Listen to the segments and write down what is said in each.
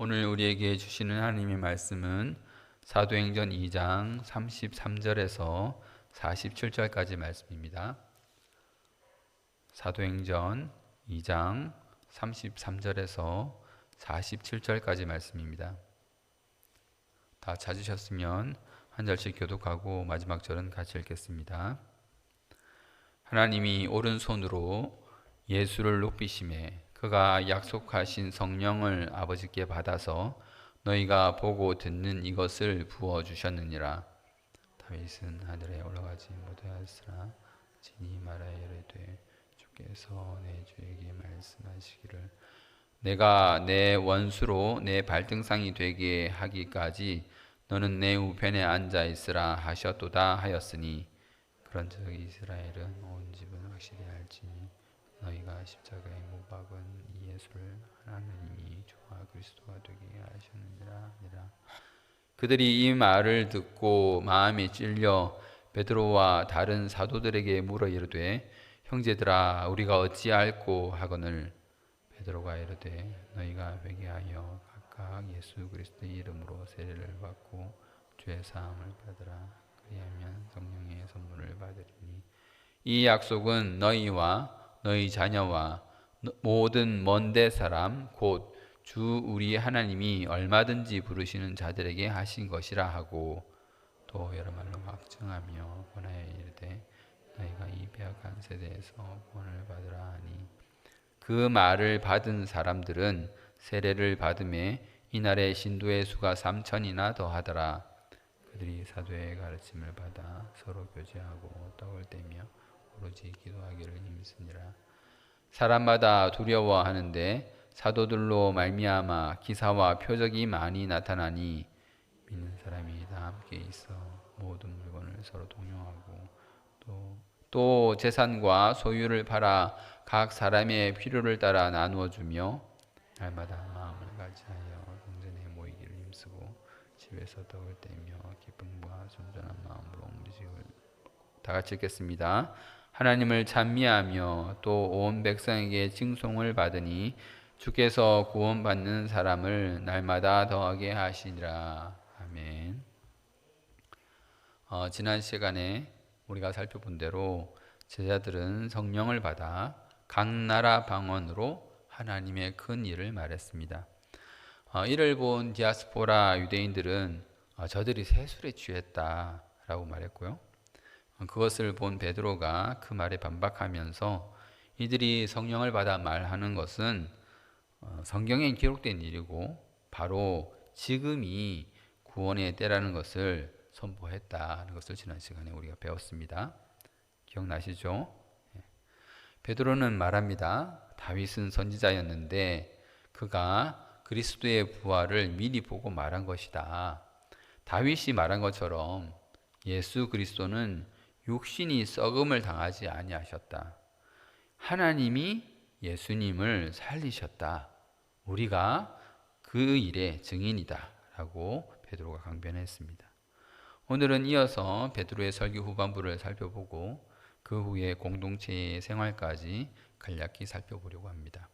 오늘 우리에게 주시는 하나님의 말씀은 사도행전 2장 33절에서 47절까지 말씀입니다. 사도행전 2장 33절에서 47절까지 말씀입니다. 다 찾으셨으면 한 절씩 교독하고 마지막 절은 같이 읽겠습니다. 하나님이 오른손으로 예수를 높이시매 그가 약속하신 성령을 아버지께 받아서 너희가 보고 듣는 이것을 부어주셨느니라. 다윗은 하늘에 올라가지 못하였으나 진히 말하여 이르되 주께서 내 주에게 말씀하시기를 내가 내 원수로 내 발등상이 되게 하기까지 너는 내 우편에 앉아 있으라 하셨도다 하였으니 그런즉 이스라엘은 온 집은 확실히 알지니 너희가 십자가에 못 박은 이 예수를 하나님이 주와 그리스도가 되게 하셨느니라. 그들이 이 말을 듣고 마음에 찔려 베드로와 다른 사도들에게 물어 이르되 형제들아 우리가 어찌할꼬 하거늘 베드로가 이르되 너희가 회개하여 각각 예수 그리스도의 이름으로 세례를 받고 죄 사함을 받으라. 그리하면 성령의 선물을 받으리니 이 약속은 너희와 너희 자녀와 모든 먼데 사람 곧 주 우리 하나님이 얼마든지 부르시는 자들에게 하신 것이라 하고 또 여러 말로 확증하며 권하여 이르되 너희가 이 배역한 세대에서 구원을 받으라 하니 그 말을 받은 사람들은 세례를 받음에 이날의 신도의 수가 3천이나 더하더라. 그들이 사도의 가르침을 받아 서로 교제하고 떡을 떼며 오로지 기도하기를 힘쓰니라. 사람마다 두려워하는데 사도들로 말미암아 기사와 표적이 많이 나타나니 믿는 사람이 다 함께 있어 모든 물건을 서로 동용하고 또 재산과 소유를 팔아 각 사람의 필요를 따라 나누어 주며 날마다 마음을 같이하여 성전에 모이기를 힘쓰고 집에서 떡을 떼며 기쁨과 순전한 마음으로 음식을 다 같이 읽겠습니다. 하나님을 찬미하며 또 온 백성에게 칭송을 받으니 주께서 구원받는 사람을 날마다 더하게 하시니라. 아멘. 지난 시간에 우리가 살펴본 대로 제자들은 성령을 받아 각 나라 방언으로 하나님의 큰 일을 말했습니다. 이를 본 디아스포라 유대인들은 저들이 세술에 취했다라고 말했고요. 그것을 본 베드로가 그 말에 반박하면서 이들이 성령을 받아 말하는 것은 성경에 기록된 일이고 바로 지금이 구원의 때라는 것을 선포했다는 것을 지난 시간에 우리가 배웠습니다. 기억나시죠? 베드로는 말합니다. 다윗은 선지자였는데 그가 그리스도의 부활을 미리 보고 말한 것이다. 다윗이 말한 것처럼 예수 그리스도는 육신이 썩음을 당하지 아니하셨다. 하나님이 예수님을 살리셨다. 우리가 그 일의 증인이다. 라고 베드로가 강변했습니다. 오늘은 이어서 베드로의 설교 후반부를 살펴보고 그 후에 공동체의 생활까지 간략히 살펴보려고 합니다.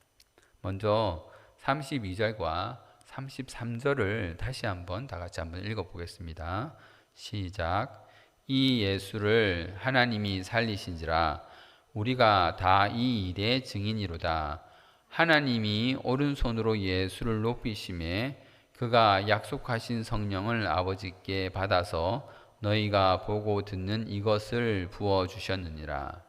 먼저 32절과 33절을 다시 한번 다 같이 한번 읽어보겠습니다. 시작. 이 예수를 하나님이 살리신지라 우리가 다 이 일의 증인이로다. 하나님이 오른손으로 예수를 높이심에 그가 약속하신 성령을 아버지께 받아서 너희가 보고 듣는 이것을 부어주셨느니라.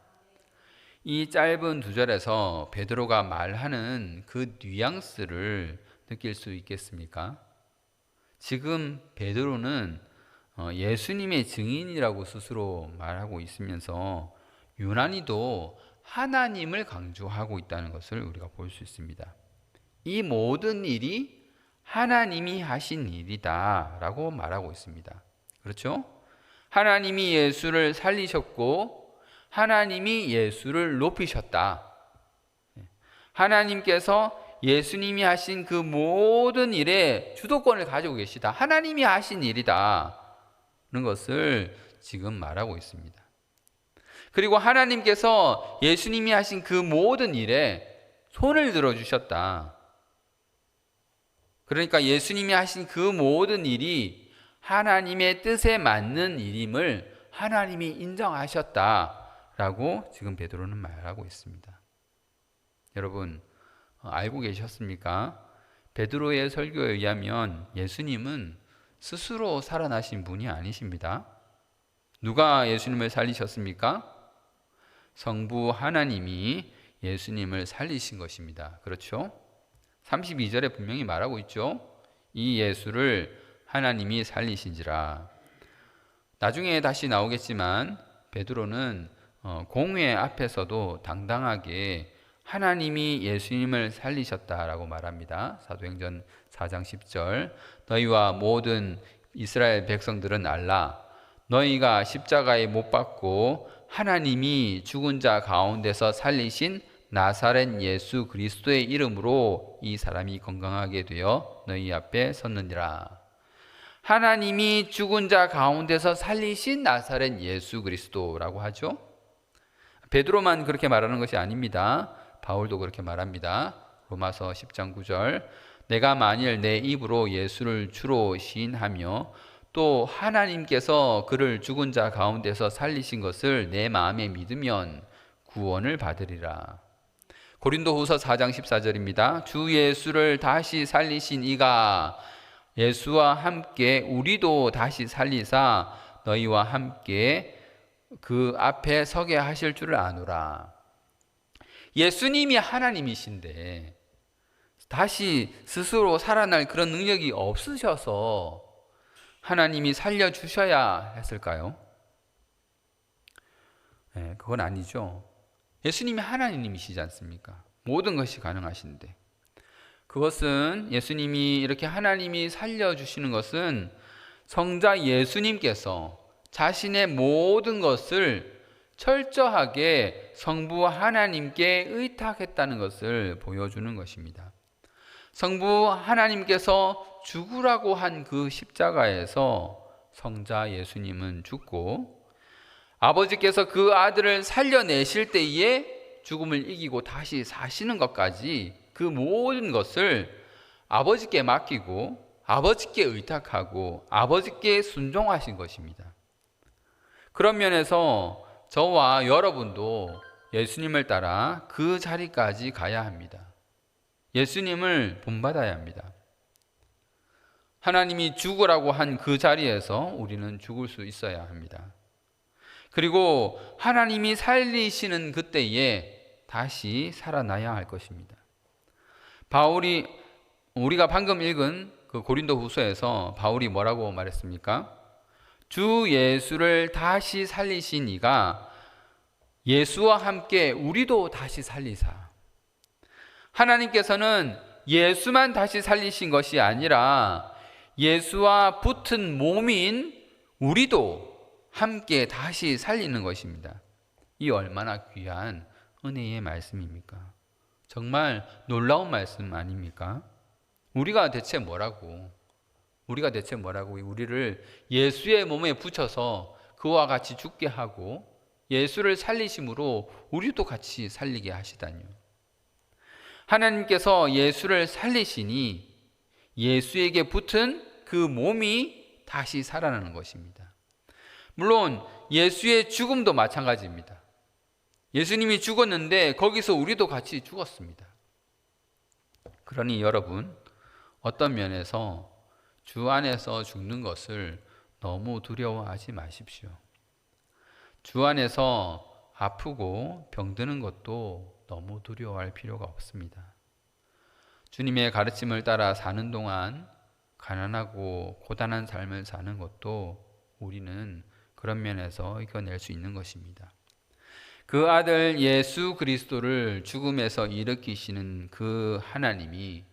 이 짧은 두 절에서 베드로가 말하는 그 뉘앙스를 느낄 수 있겠습니까? 지금 베드로는 예수님의 증인이라고 스스로 말하고 있으면서 유난히도 하나님을 강조하고 있다는 것을 우리가 볼 수 있습니다. 이 모든 일이 하나님이 하신 일이다 라고 말하고 있습니다. 그렇죠? 하나님이 예수를 살리셨고 하나님이 예수를 높이셨다. 하나님께서 예수님이 하신 그 모든 일에 주도권을 가지고 계시다. 하나님이 하신 일이다. 는 것을 지금 말하고 있습니다. 그리고 하나님께서 예수님이 하신 그 모든 일에 손을 들어주셨다. 그러니까 예수님이 하신 그 모든 일이 하나님의 뜻에 맞는 일임을 하나님이 인정하셨다라고 지금 베드로는 말하고 있습니다. 여러분, 알고 계셨습니까? 베드로의 설교에 의하면 예수님은 스스로 살아나신 분이 아니십니다. 누가 예수님을 살리셨습니까? 성부 하나님이 예수님을 살리신 것입니다. 그렇죠? 32절에 분명히 말하고 있죠. 이 예수를 하나님이 살리신지라. 나중에 다시 나오겠지만 베드로는 공회 앞에서도 당당하게 하나님이 예수님을 살리셨다라고 말합니다. 사도행전 4장 10절. 너희와 모든 이스라엘 백성들은 알라. 너희가 십자가에 못 박고 하나님이 죽은 자 가운데서 살리신 나사렛 예수 그리스도의 이름으로 이 사람이 건강하게 되어 너희 앞에 섰느니라. 하나님이 죽은 자 가운데서 살리신 나사렛 예수 그리스도라고 하죠. 베드로만 그렇게 말하는 것이 아닙니다. 바울도 그렇게 말합니다. 로마서 10장 9절. 내가 만일 내 입으로 예수를 주로 시인하며 또 하나님께서 그를 죽은 자 가운데서 살리신 것을 내 마음에 믿으면 구원을 받으리라. 고린도후서 4장 14절입니다. 주 예수를 다시 살리신 이가 예수와 함께 우리도 다시 살리사 너희와 함께 그 앞에 서게 하실 줄을 아노라. 예수님이 하나님이신데 다시 스스로 살아날 그런 능력이 없으셔서 하나님이 살려주셔야 했을까요? 네, 그건 아니죠. 예수님이 하나님이시지 않습니까? 모든 것이 가능하신데. 그것은 예수님이 이렇게 하나님이 살려주시는 것은 성자 예수님께서 자신의 모든 것을 철저하게 성부 하나님께 의탁했다는 것을 보여주는 것입니다. 성부 하나님께서 죽으라고 한 그 십자가에서 성자 예수님은 죽고 아버지께서 그 아들을 살려내실 때에 죽음을 이기고 다시 사시는 것까지 그 모든 것을 아버지께 맡기고 아버지께 의탁하고 아버지께 순종하신 것입니다. 그런 면에서 저와 여러분도 예수님을 따라 그 자리까지 가야 합니다. 예수님을 본받아야 합니다. 하나님이 죽으라고 한 그 자리에서 우리는 죽을 수 있어야 합니다. 그리고 하나님이 살리시는 그때에 다시 살아나야 할 것입니다. 바울이 우리가 방금 읽은 그 고린도 후서에서 바울이 뭐라고 말했습니까? 주 예수를 다시 살리신 이가 예수와 함께 우리도 다시 살리사. 하나님께서는 예수만 다시 살리신 것이 아니라 예수와 붙은 몸인 우리도 함께 다시 살리는 것입니다. 이 얼마나 귀한 은혜의 말씀입니까? 정말 놀라운 말씀 아닙니까? 우리가 대체 뭐라고 우리를 예수의 몸에 붙여서 그와 같이 죽게 하고 예수를 살리심으로 우리도 같이 살리게 하시다니요. 하나님께서 예수를 살리시니 예수에게 붙은 그 몸이 다시 살아나는 것입니다. 물론 예수의 죽음도 마찬가지입니다. 예수님이 죽었는데 거기서 우리도 같이 죽었습니다. 그러니 여러분, 어떤 면에서 주 안에서 죽는 것을 너무 두려워하지 마십시오. 주 안에서 아프고 병드는 것도 너무 두려워할 필요가 없습니다. 주님의 가르침을 따라 사는 동안 가난하고 고단한 삶을 사는 것도 우리는 그런 면에서 이겨낼 수 있는 것입니다. 그 아들 예수 그리스도를 죽음에서 일으키시는 그 하나님이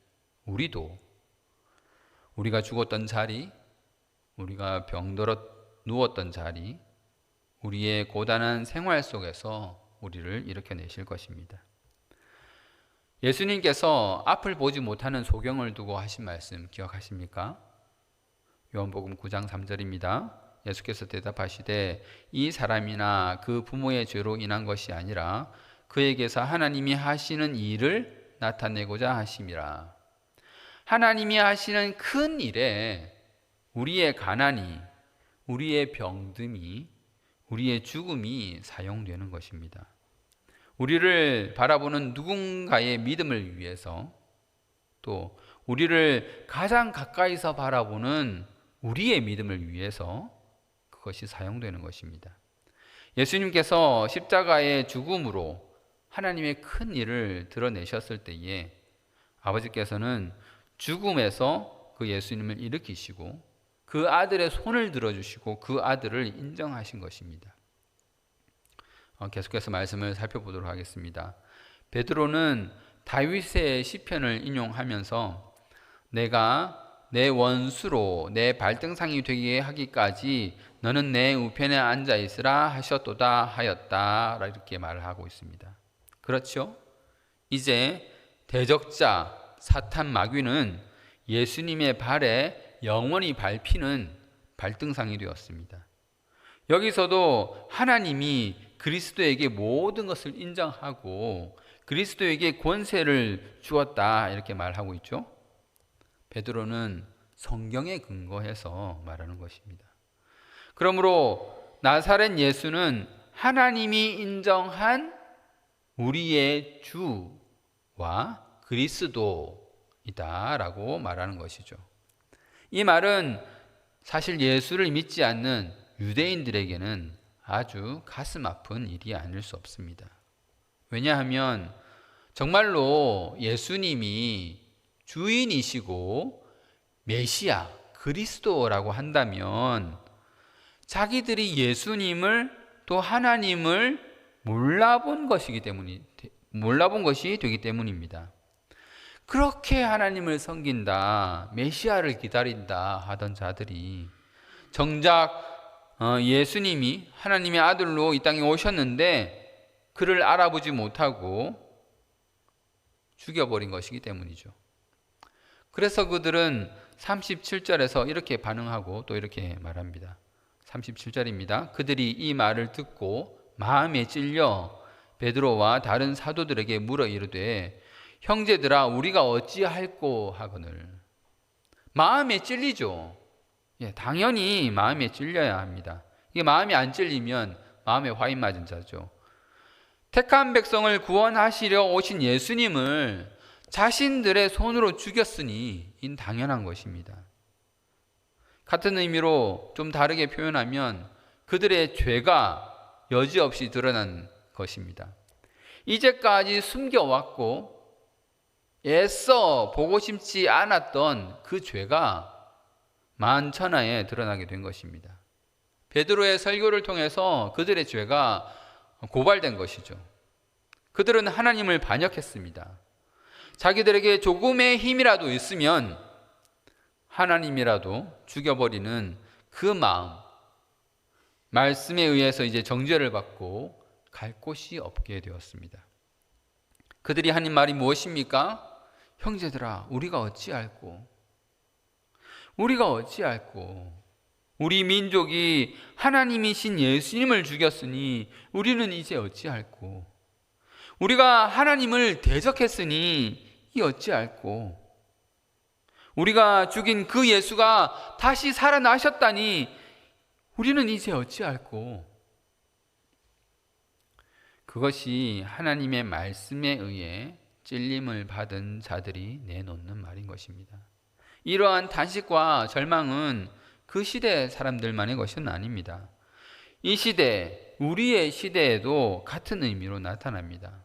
우리도 우리가 죽었던 자리, 우리가 병들어 누웠던 자리, 우리의 고단한 생활 속에서 우리를 일으켜내실 것입니다. 예수님께서 앞을 보지 못하는 소경을 두고 하신 말씀 기억하십니까? 요한복음 9장 3절입니다. 예수께서 대답하시되 이 사람이나 그 부모의 죄로 인한 것이 아니라 그에게서 하나님이 하시는 일을 나타내고자 하심이라. 하나님이 하시는 큰 일에 우리의 가난이, 우리의 병듦이, 우리의 죽음이 사용되는 것입니다. 우리를 바라보는 누군가의 믿음을 위해서, 또 우리를 가장 가까이서 바라보는 우리의 믿음을 위해서 그것이 사용되는 것입니다. 예수님께서 십자가의 죽음으로 하나님의 큰 일을 드러내셨을 때에 아버지께서는 죽음에서 그 예수님을 일으키시고 그 아들의 손을 들어주시고 그 아들을 인정하신 것입니다. 계속해서 말씀을 살펴보도록 하겠습니다. 베드로는 다윗의 시편을 인용하면서 내가 내 원수로 내 발등상이 되게 하기까지 너는 내 우편에 앉아 있으라 하셨도다 하였다, 이렇게 말을 하고 있습니다. 그렇죠? 이제 대적자 사탄 마귀는 예수님의 발에 영원히 밟히는 발등상이 되었습니다. 여기서도 하나님이 그리스도에게 모든 것을 인정하고 그리스도에게 권세를 주었다, 이렇게 말하고 있죠. 베드로는 성경에 근거해서 말하는 것입니다. 그러므로 나사렛 예수는 하나님이 인정한 우리의 주와 그리스도이다라고 말하는 것이죠. 이 말은 사실 예수를 믿지 않는 유대인들에게는 아주 가슴 아픈 일이 아닐 수 없습니다. 왜냐하면 정말로 예수님이 주인이시고 메시아, 그리스도라고 한다면 자기들이 예수님을 또 하나님을 몰라본 것이 되기 때문입니다. 그렇게 하나님을 섬긴다, 메시아를 기다린다 하던 자들이 정작 예수님이 하나님의 아들로 이 땅에 오셨는데 그를 알아보지 못하고 죽여버린 것이기 때문이죠. 그래서 그들은 37절에서 이렇게 반응하고 또 이렇게 말합니다. 37절입니다. 그들이 이 말을 듣고 마음에 찔려 베드로와 다른 사도들에게 물어 이르되 형제들아 우리가 어찌할꼬 하거늘. 마음에 찔리죠. 당연히 마음에 찔려야 합니다. 이게 마음이 안 찔리면 마음에 화인 맞은 자죠. 택한 백성을 구원하시려 오신 예수님을 자신들의 손으로 죽였으니 이는 당연한 것입니다. 같은 의미로 좀 다르게 표현하면 그들의 죄가 여지없이 드러난 것입니다. 이제까지 숨겨왔고 애써 보고 싶지 않았던 그 죄가 만천하에 드러나게 된 것입니다. 베드로의 설교를 통해서 그들의 죄가 고발된 것이죠. 그들은 하나님을 반역했습니다. 자기들에게 조금의 힘이라도 있으면 하나님이라도 죽여버리는 그 마음, 말씀에 의해서 이제 정죄를 받고 갈 곳이 없게 되었습니다. 그들이 하는 말이 무엇입니까? 형제들아 우리가 어찌할꼬, 우리가 어찌할꼬. 우리 민족이 하나님이신 예수님을 죽였으니 우리는 이제 어찌할꼬. 우리가 하나님을 대적했으니 이 어찌할꼬. 우리가 죽인 그 예수가 다시 살아나셨다니 우리는 이제 어찌할꼬. 그것이 하나님의 말씀에 의해 찔림을 받은 자들이 내놓는 말인 것입니다. 이러한 탄식과 절망은 그 시대 사람들만의 것은 아닙니다. 이 시대, 우리의 시대에도 같은 의미로 나타납니다.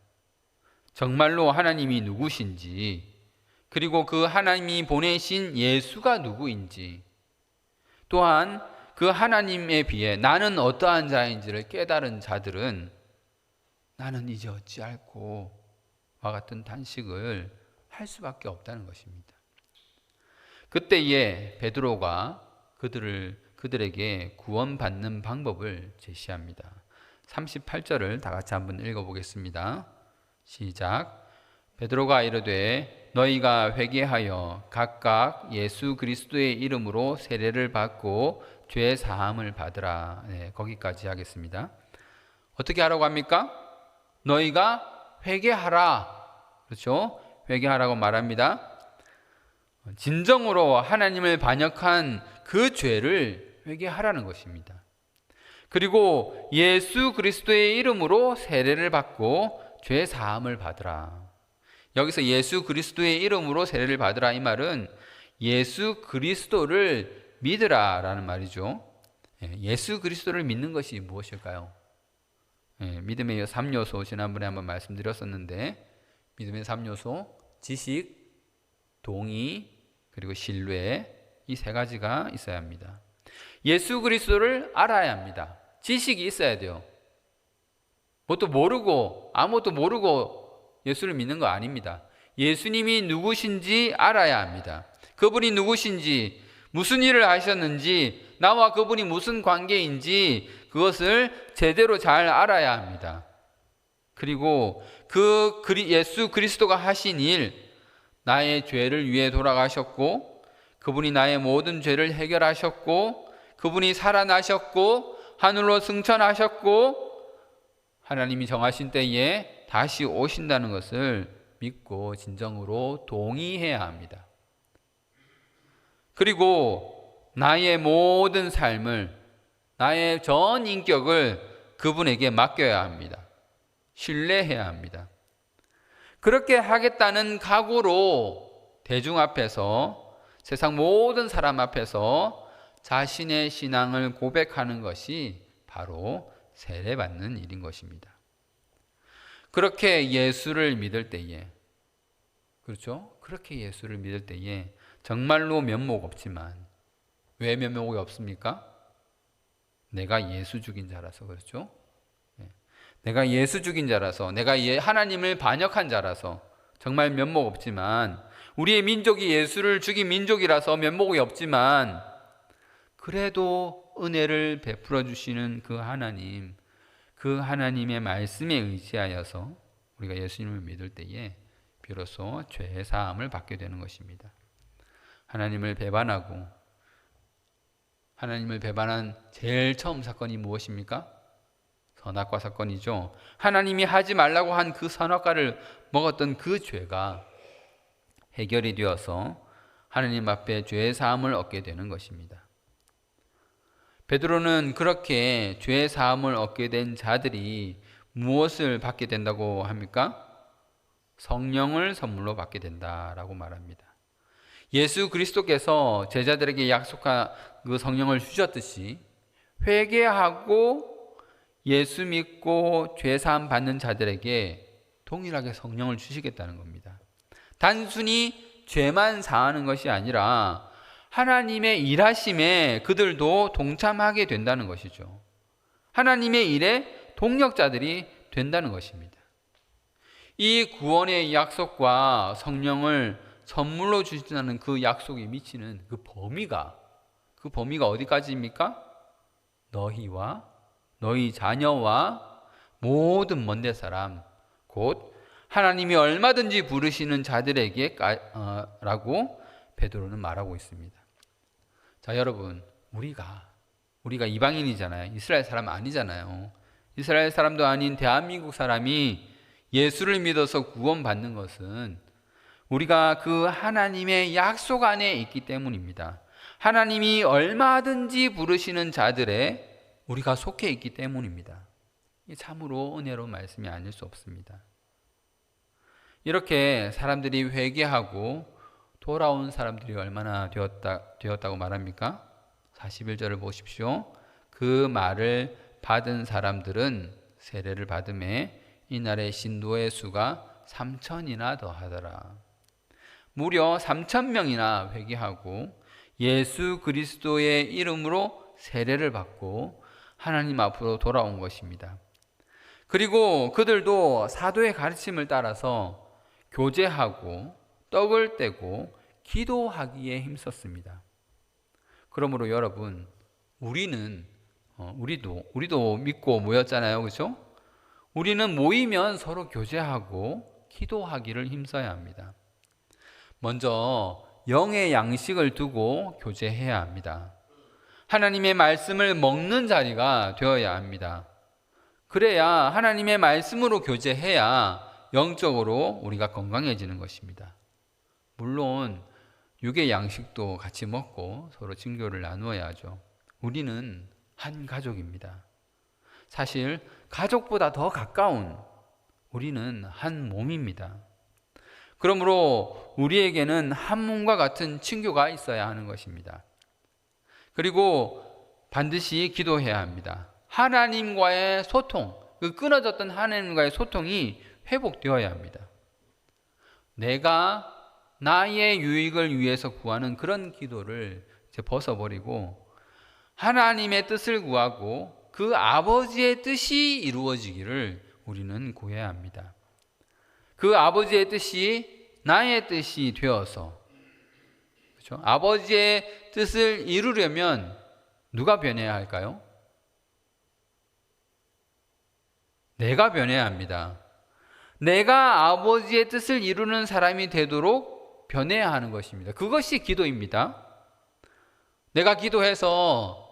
정말로 하나님이 누구신지, 그리고 그 하나님이 보내신 예수가 누구인지, 또한 그 하나님에 비해 나는 어떠한 자인지를 깨달은 자들은 나는 이제 어찌할꼬 와 같은 탄식을 할 수밖에 없다는 것입니다. 그때에 베드로가 그들에게 구원받는 방법을 제시합니다. 38절을 다 같이 한번 읽어보겠습니다. 시작. 베드로가 이르되 너희가 회개하여 각각 예수 그리스도의 이름으로 세례를 받고 죄 사함을 받으라. 거기까지 하겠습니다. 어떻게 하라고 합니까? 너희가 회개하라. 그렇죠? 회개하라고 말합니다. 진정으로 하나님을 반역한 그 죄를 회개하라는 것입니다. 그리고 예수 그리스도의 이름으로 세례를 받고 죄 사함을 받으라. 여기서 예수 그리스도의 이름으로 세례를 받으라 이 말은 예수 그리스도를 믿으라 라는 말이죠. 예수 그리스도를 믿는 것이 무엇일까요? 믿음의 3요소 지난번에 한번 말씀드렸었는데 믿음의 3요소 지식, 동의, 그리고 신뢰 이 세 가지가 있어야 합니다. 예수 그리스도를 알아야 합니다. 지식이 있어야 돼요. 뭣도 모르고 아무것도 모르고 예수를 믿는 거 아닙니다. 예수님이 누구신지 알아야 합니다. 그분이 누구신지 무슨 일을 하셨는지 나와 그분이 무슨 관계인지 그것을 제대로 잘 알아야 합니다. 그리고 그 예수 그리스도가 하신 일, 나의 죄를 위해 돌아가셨고 그분이 나의 모든 죄를 해결하셨고 그분이 살아나셨고 하늘로 승천하셨고 하나님이 정하신 때에 다시 오신다는 것을 믿고 진정으로 동의해야 합니다. 그리고 나의 모든 삶을, 나의 전 인격을 그분에게 맡겨야 합니다. 신뢰해야 합니다. 그렇게 하겠다는 각오로 대중 앞에서, 세상 모든 사람 앞에서 자신의 신앙을 고백하는 것이 바로 세례받는 일인 것입니다. 그렇게 예수를 믿을 때에, 그렇죠? 그렇게 예수를 믿을 때에 정말로 면목 없지만, 왜 면목이 없습니까? 내가 예수 죽인 자라서 그렇죠? 내가 예수 죽인 자라서, 내가 하나님을 반역한 자라서 정말 면목 없지만, 우리의 민족이 예수를 죽인 민족이라서 면목이 없지만 그래도 은혜를 베풀어 주시는 그 하나님, 그 하나님의 말씀에 의지하여서 우리가 예수님을 믿을 때에 비로소 죄 사함을 받게 되는 것입니다. 하나님을 배반하고, 하나님을 배반한 제일 처음 사건이 무엇입니까? 선악과 사건이죠. 하나님이 하지 말라고 한 그 선악과를 먹었던 그 죄가 해결이 되어서 하나님 앞에 죄 사함을 얻게 되는 것입니다. 베드로는 그렇게 죄 사함을 얻게 된 자들이 무엇을 받게 된다고 합니까? 성령을 선물로 받게 된다라고 말합니다. 예수 그리스도께서 제자들에게 약속한 그 성령을 주셨듯이 회개하고 예수 믿고 죄 사함 받는 자들에게 동일하게 성령을 주시겠다는 겁니다. 단순히 죄만 사하는 것이 아니라 하나님의 일하심에 그들도 동참하게 된다는 것이죠. 하나님의 일에 동력자들이 된다는 것입니다. 이 구원의 약속과 성령을 선물로 주신다는 그 약속이 미치는 그 범위가 어디까지입니까? 너희와 너희 자녀와 모든 먼데 사람, 곧 하나님이 얼마든지 부르시는 자들에게 라고 베드로는 말하고 있습니다. 자, 여러분, 우리가 이방인이잖아요. 이스라엘 사람 아니잖아요. 이스라엘 사람도 아닌 대한민국 사람이 예수를 믿어서 구원받는 것은 우리가 그 하나님의 약속 안에 있기 때문입니다. 하나님이 얼마든지 부르시는 자들에 우리가 속해 있기 때문입니다. 참으로 은혜로운 말씀이 아닐 수 없습니다. 이렇게 사람들이 회개하고 돌아온 사람들이 얼마나 되었다고 말합니까? 41절을 보십시오. 그 말을 받은 사람들은 세례를 받음에 이날의 신도의 수가 3,000이나 더하더라. 무려 3,000명이나 회개하고 예수 그리스도의 이름으로 세례를 받고 하나님 앞으로 돌아온 것입니다. 그리고 그들도 사도의 가르침을 따라서 교제하고 떡을 떼고 기도하기에 힘썼습니다. 그러므로 여러분, 우리도 믿고 모였잖아요, 그렇죠? 우리는 모이면 서로 교제하고 기도하기를 힘써야 합니다. 먼저 영의 양식을 두고 교제해야 합니다. 하나님의 말씀을 먹는 자리가 되어야 합니다. 그래야 하나님의 말씀으로 교제해야 영적으로 우리가 건강해지는 것입니다. 물론 육의 양식도 같이 먹고 서로 친교를 나누어야 하죠. 우리는 한 가족입니다. 사실 가족보다 더 가까운 우리는 한 몸입니다. 그러므로 우리에게는 한 몸과 같은 친교가 있어야 하는 것입니다. 그리고 반드시 기도해야 합니다. 하나님과의 소통, 그 끊어졌던 하나님과의 소통이 회복되어야 합니다. 내가 나의 유익을 위해서 구하는 그런 기도를 이제 벗어버리고 하나님의 뜻을 구하고 그 아버지의 뜻이 이루어지기를 우리는 구해야 합니다. 그 아버지의 뜻이 나의 뜻이 되어서, 그렇죠? 아버지의 뜻을 이루려면 누가 변해야 할까요? 내가 변해야 합니다. 내가 아버지의 뜻을 이루는 사람이 되도록 변해야 하는 것입니다. 그것이 기도입니다. 내가 기도해서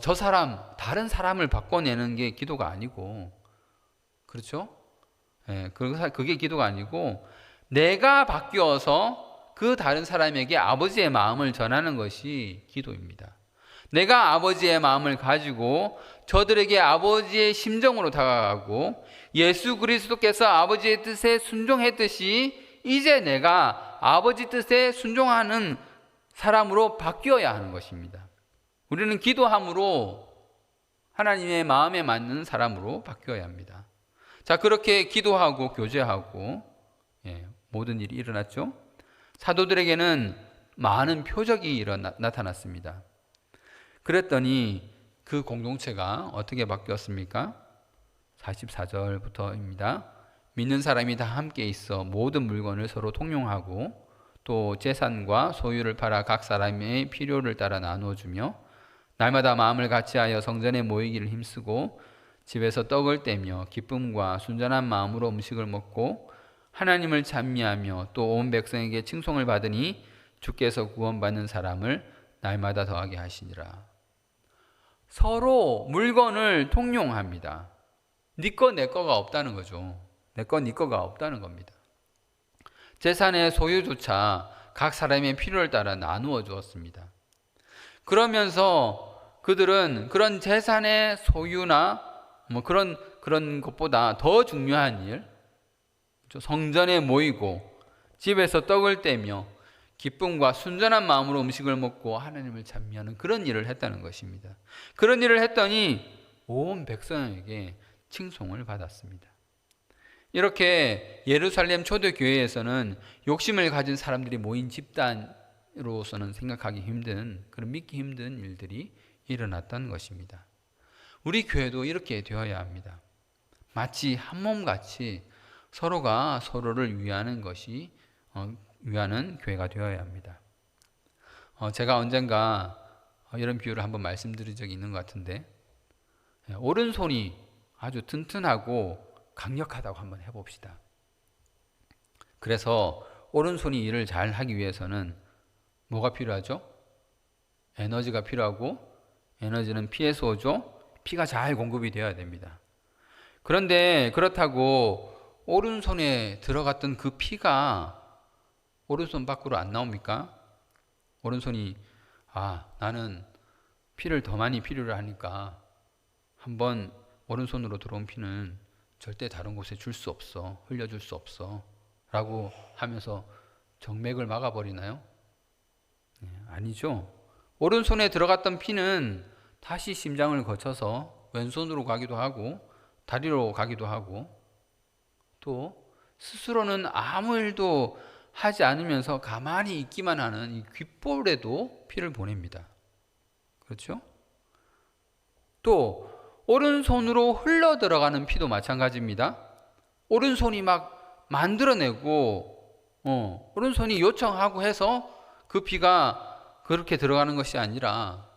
저 사람, 다른 사람을 바꿔내는 게 기도가 아니고, 그렇죠? 예, 그게 기도가 아니고 내가 바뀌어서 그 다른 사람에게 아버지의 마음을 전하는 것이 기도입니다. 내가 아버지의 마음을 가지고 저들에게 아버지의 심정으로 다가가고 예수 그리스도께서 아버지의 뜻에 순종했듯이 이제 내가 아버지 뜻에 순종하는 사람으로 바뀌어야 하는 것입니다. 우리는 기도함으로 하나님의 마음에 맞는 사람으로 바뀌어야 합니다. 자, 그렇게 기도하고 교제하고 모든 일이 일어났죠. 사도들에게는 많은 표적이 나타났습니다. 그랬더니 그 공동체가 어떻게 바뀌었습니까? 44절부터입니다. 믿는 사람이 다 함께 있어 모든 물건을 서로 통용하고 또 재산과 소유를 팔아 각 사람의 필요를 따라 나누어주며 날마다 마음을 같이하여 성전에 모이기를 힘쓰고 집에서 떡을 떼며 기쁨과 순전한 마음으로 음식을 먹고 하나님을 찬미하며 또 온 백성에게 칭송을 받으니 주께서 구원받는 사람을 날마다 더하게 하시니라. 서로 물건을 통용합니다. 네 거 내 거가 없다는 거죠. 내 거 네 거가 없다는 겁니다. 재산의 소유조차 각 사람의 필요를 따라 나누어 주었습니다. 그러면서 그들은 그런 재산의 소유나 그런 것보다 더 중요한 일, 성전에 모이고 집에서 떡을 떼며 기쁨과 순전한 마음으로 음식을 먹고 하나님을 찬미하는 그런 일을 했다는 것입니다. 그런 일을 했더니 온 백성에게 칭송을 받았습니다. 이렇게 예루살렘 초대교회에서는 욕심을 가진 사람들이 모인 집단으로서는 생각하기 힘든, 그런 믿기 힘든 일들이 일어났다는 것입니다. 우리 교회도 이렇게 되어야 합니다. 마치 한 몸같이 서로가 서로를 위하는 교회가 되어야 합니다. 제가 언젠가 이런 비유를 한번 말씀드린 적이 있는 것 같은데, 오른손이 아주 튼튼하고 강력하다고 한번 해봅시다. 그래서 오른손이 일을 잘 하기 위해서는 뭐가 필요하죠? 에너지가 필요하고, 에너지는 피에서 오죠? 피가 잘 공급이 되어야 됩니다. 그런데 그렇다고 오른손에 들어갔던 그 피가 오른손 밖으로 안 나옵니까? 오른손이 나는 피를 더 많이 필요로 하니까 한번 오른손으로 들어온 피는 절대 다른 곳에 줄 수 없어, 흘려줄 수 없어 라고 하면서 정맥을 막아버리나요? 아니죠. 오른손에 들어갔던 피는 다시 심장을 거쳐서 왼손으로 가기도 하고 다리로 가기도 하고 또 스스로는 아무 일도 하지 않으면서 가만히 있기만 하는 이 귓볼에도 피를 보냅니다. 그렇죠? 또 오른손으로 흘러 들어가는 피도 마찬가지입니다. 오른손이 막 만들어내고 오른손이 요청하고 해서 그 피가 그렇게 들어가는 것이 아니라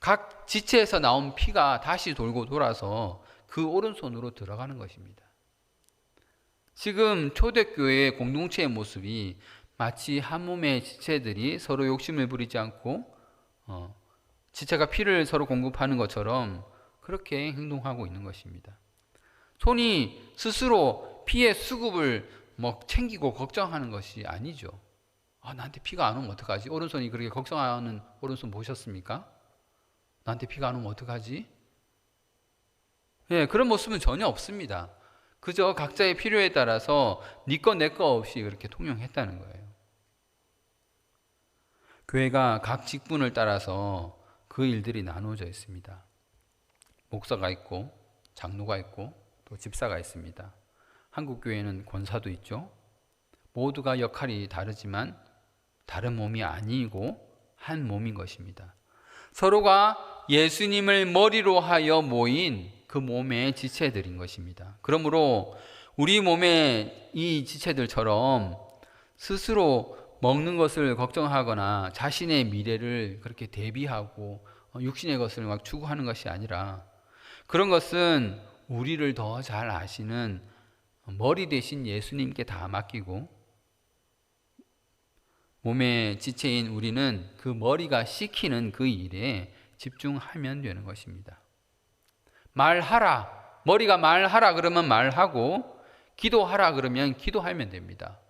각 지체에서 나온 피가 다시 돌고 돌아서 그 오른손으로 들어가는 것입니다. 지금 초대교회의 공동체의 모습이 마치 한 몸의 지체들이 서로 욕심을 부리지 않고 지체가 피를 서로 공급하는 것처럼 그렇게 행동하고 있는 것입니다. 손이 스스로 피의 수급을 챙기고 걱정하는 것이 아니죠. 나한테 피가 안 오면 어떡하지? 오른손이 그렇게 걱정하는 오른손 보셨습니까? 나한테 피가 안 오면 어떡하지? 예, 그런 모습은 전혀 없습니다. 그저 각자의 필요에 따라서 네 거 내 거 없이 그렇게 통용했다는 거예요. 교회가 각 직분을 따라서 그 일들이 나누어져 있습니다. 목사가 있고 장로가 있고 또 집사가 있습니다. 한국 교회는 권사도 있죠. 모두가 역할이 다르지만 다른 몸이 아니고 한 몸인 것입니다. 서로가 예수님을 머리로 하여 모인 그 몸의 지체들인 것입니다. 그러므로 우리 몸의 이 지체들처럼 스스로 먹는 것을 걱정하거나 자신의 미래를 그렇게 대비하고 육신의 것을 막 추구하는 것이 아니라, 그런 것은 우리를 더 잘 아시는 머리 대신 예수님께 다 맡기고, 몸의 지체인 우리는 그 머리가 시키는 그 일에 집중하면 되는 것입니다. 말하라, 머리가 말하라 그러면 말하고, 기도하라 그러면 기도하면 됩니다.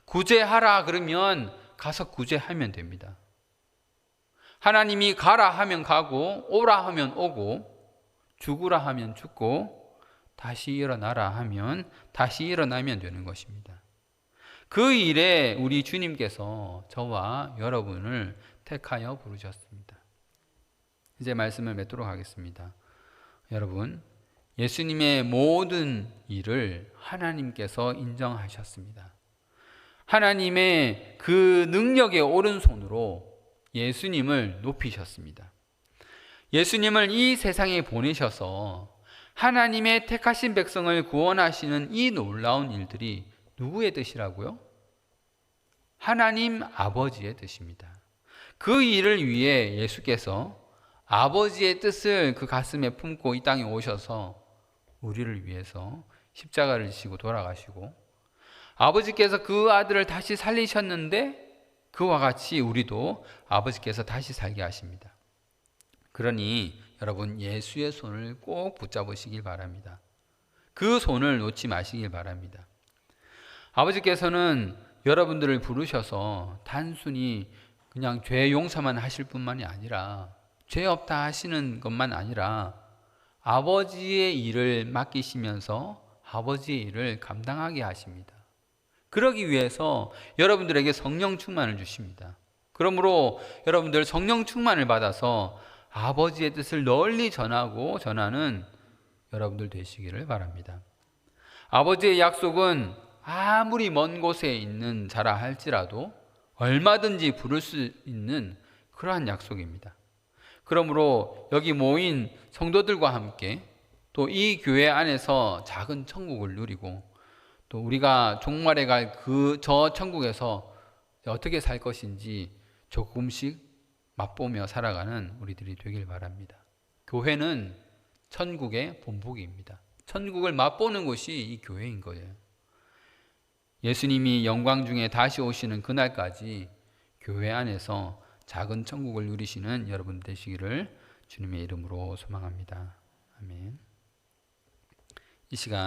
구제하라 그러면 가서 구제하면 됩니다. 하나님이 가라 하면 가고, 오라 하면 오고, 죽으라 하면 죽고, 다시 일어나라 하면 다시 일어나면 되는 것입니다. 그 일에 우리 주님께서 저와 여러분을 택하여 부르셨습니다. 이제 말씀을 맺도록 하겠습니다. 여러분, 예수님의 모든 일을 하나님께서 인정하셨습니다. 하나님의 그 능력의 오른손으로 예수님을 높이셨습니다. 예수님을 이 세상에 보내셔서 하나님의 택하신 백성을 구원하시는 이 놀라운 일들이 누구의 뜻이라고요? 하나님 아버지의 뜻입니다. 그 일을 위해 예수께서 아버지의 뜻을 그 가슴에 품고 이 땅에 오셔서 우리를 위해서 십자가를 지시고 돌아가시고, 아버지께서 그 아들을 다시 살리셨는데 그와 같이 우리도 아버지께서 다시 살게 하십니다. 그러니 여러분, 예수의 손을 꼭 붙잡으시길 바랍니다. 그 손을 놓지 마시길 바랍니다. 아버지께서는 여러분들을 부르셔서 단순히 그냥 죄 용서만 하실 뿐만이 아니라, 죄 없다 하시는 것만 아니라 아버지의 일을 맡기시면서 아버지의 일을 감당하게 하십니다. 그러기 위해서 여러분들에게 성령 충만을 주십니다. 그러므로 여러분들 성령 충만을 받아서 아버지의 뜻을 널리 전하고 전하는 여러분들 되시기를 바랍니다. 아버지의 약속은 아무리 먼 곳에 있는 자라 할지라도 얼마든지 부를 수 있는 그러한 약속입니다. 그러므로 여기 모인 성도들과 함께 또 이 교회 안에서 작은 천국을 누리고, 또 우리가 종말에 갈 저 천국에서 어떻게 살 것인지 조금씩 맛보며 살아가는 우리들이 되길 바랍니다. 교회는 천국의 본보기입니다. 천국을 맛보는 곳이 이 교회인 거예요. 예수님이 영광 중에 다시 오시는 그날까지 교회 안에서 작은 천국을 누리시는 여러분 되시기를 주님의 이름으로 소망합니다. 아멘. 이 시간